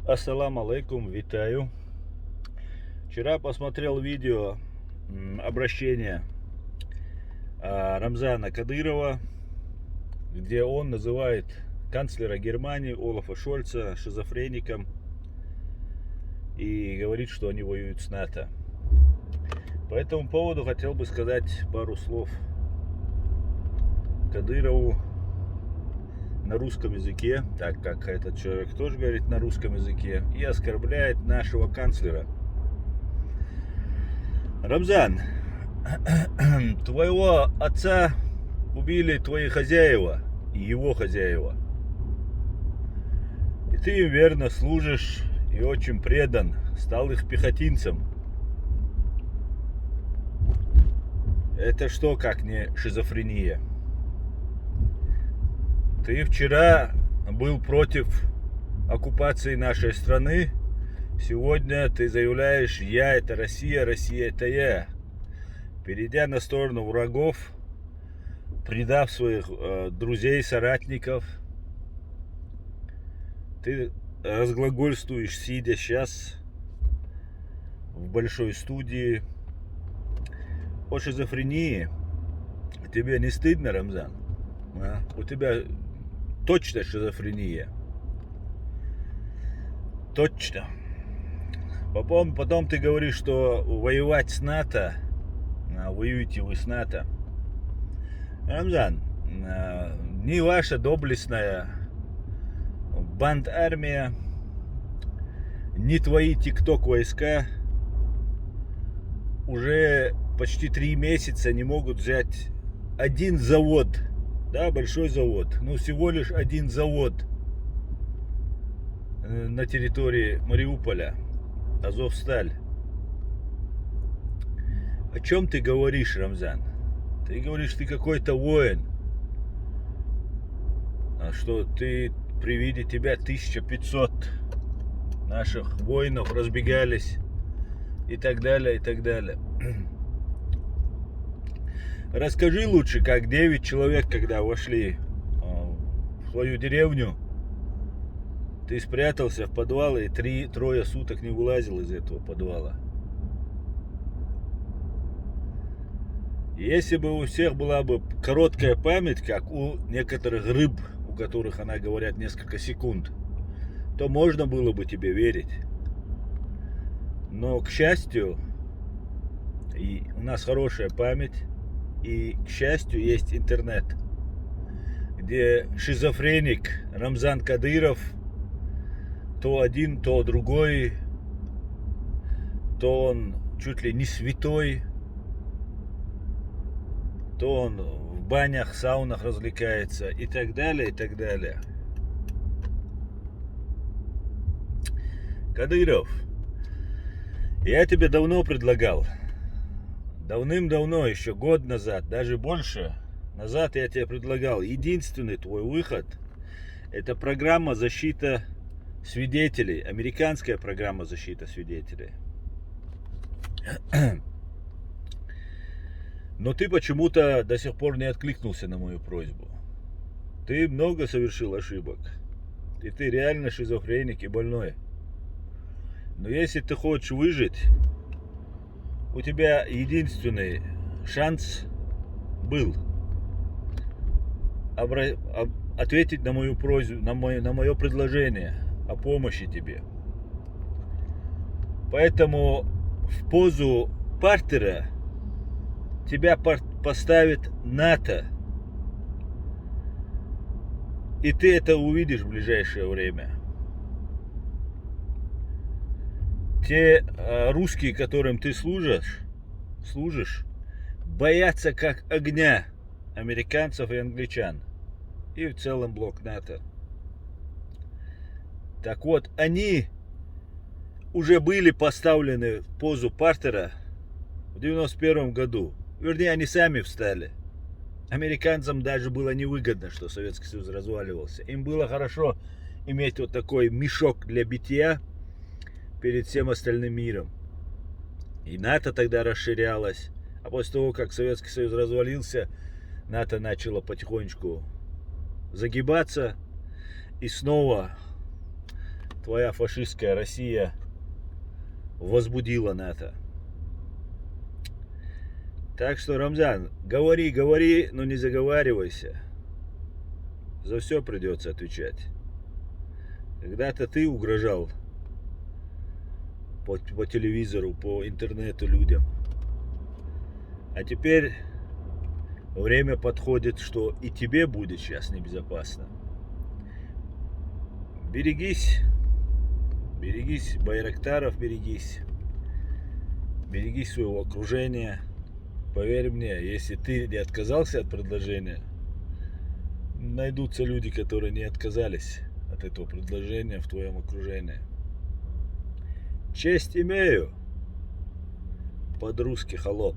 Ассаламу алейкум, витаю. Вчера посмотрел видео обращения Рамзана Кадырова, где он называет канцлера Германии Олафа Шольца шизофреником и говорит, что они воюют с НАТО. По этому поводу хотел бы сказать пару слов Кадырову на русском языке, так как этот человек тоже говорит на русском языке и оскорбляет нашего канцлера. Рамзан, твоего отца убили твои хозяева и его хозяева. И ты им верно служишь и очень предан, стал их пехотинцем. Это что, как не шизофрения? Ты вчера был против оккупации нашей страны. Сегодня ты заявляешь: я это Россия, Россия это я. Перейдя на сторону врагов, предав своих друзей, соратников, ты разглагольствуешь, сидя сейчас в большой студии о шизофрении. Тебе не стыдно, Рамзан? У тебя точно шизофрения. Точно. Потом ты говоришь, что воевать с НАТО, воюете вы с НАТО. Рамзан, ни ваша доблестная бандармия, ни твои тикток войска уже почти 3 месяца не могут взять один завод. Да, большой завод, но всего лишь один завод на территории Мариуполя, Азовсталь. О чем ты говоришь, Рамзан? Ты говоришь, ты какой-то воин, что ты при виде тебя 1500 наших воинов разбегались и так далее, и так далее. Расскажи лучше, как 9 человек, когда вошли в твою деревню, ты спрятался в подвал и трое суток не вылазил из этого подвала. Если бы у всех была бы короткая память, как у некоторых рыб, у которых она говорят несколько секунд, то можно было бы тебе верить. Но, к счастью, и у нас хорошая память, и, к счастью, есть интернет, где шизофреник Рамзан Кадыров, то один, то другой, то он чуть ли не святой, то он в банях, саунах развлекается и так далее, и так далее. Кадыров, я тебе давно предлагал, давным-давно, еще год назад, даже больше назад я тебе предлагал, единственный твой выход — это программа защиты свидетелей, американская программа защиты свидетелей. Но ты почему-то до сих пор не откликнулся на мою просьбу. Ты много совершил ошибок, и ты реально шизофреник и больной. Но если ты хочешь выжить, у тебя единственный шанс был ответить на мою просьбу, на мое предложение о помощи тебе. Поэтому в позу партера тебя поставит НАТО. И ты это увидишь в ближайшее время. Те русские, которым ты служишь, боятся как огня американцев и англичан. И в целом блок НАТО. Так вот, они уже были поставлены в позу партера в 91 году. Вернее, они сами встали. Американцам даже было невыгодно, что Советский Союз разваливался. Им было хорошо иметь вот такой мешок для битья перед всем остальным миром. И НАТО тогда расширялось. А после того, как Советский Союз развалился, НАТО начало потихонечку загибаться. И снова твоя фашистская Россия возбудила НАТО. Так что, Рамзан, говори, говори, но не заговаривайся. За все придется отвечать. Когда-то ты угрожал по телевизору, по интернету людям. А теперь время подходит, что и тебе будет сейчас небезопасно. Берегись. Берегись байрактаров, берегись. Берегись своего окружения. Поверь мне, если ты не отказался от предложения, найдутся люди, которые не отказались от этого предложения в твоем окружении. Честь имею, под русский холоп.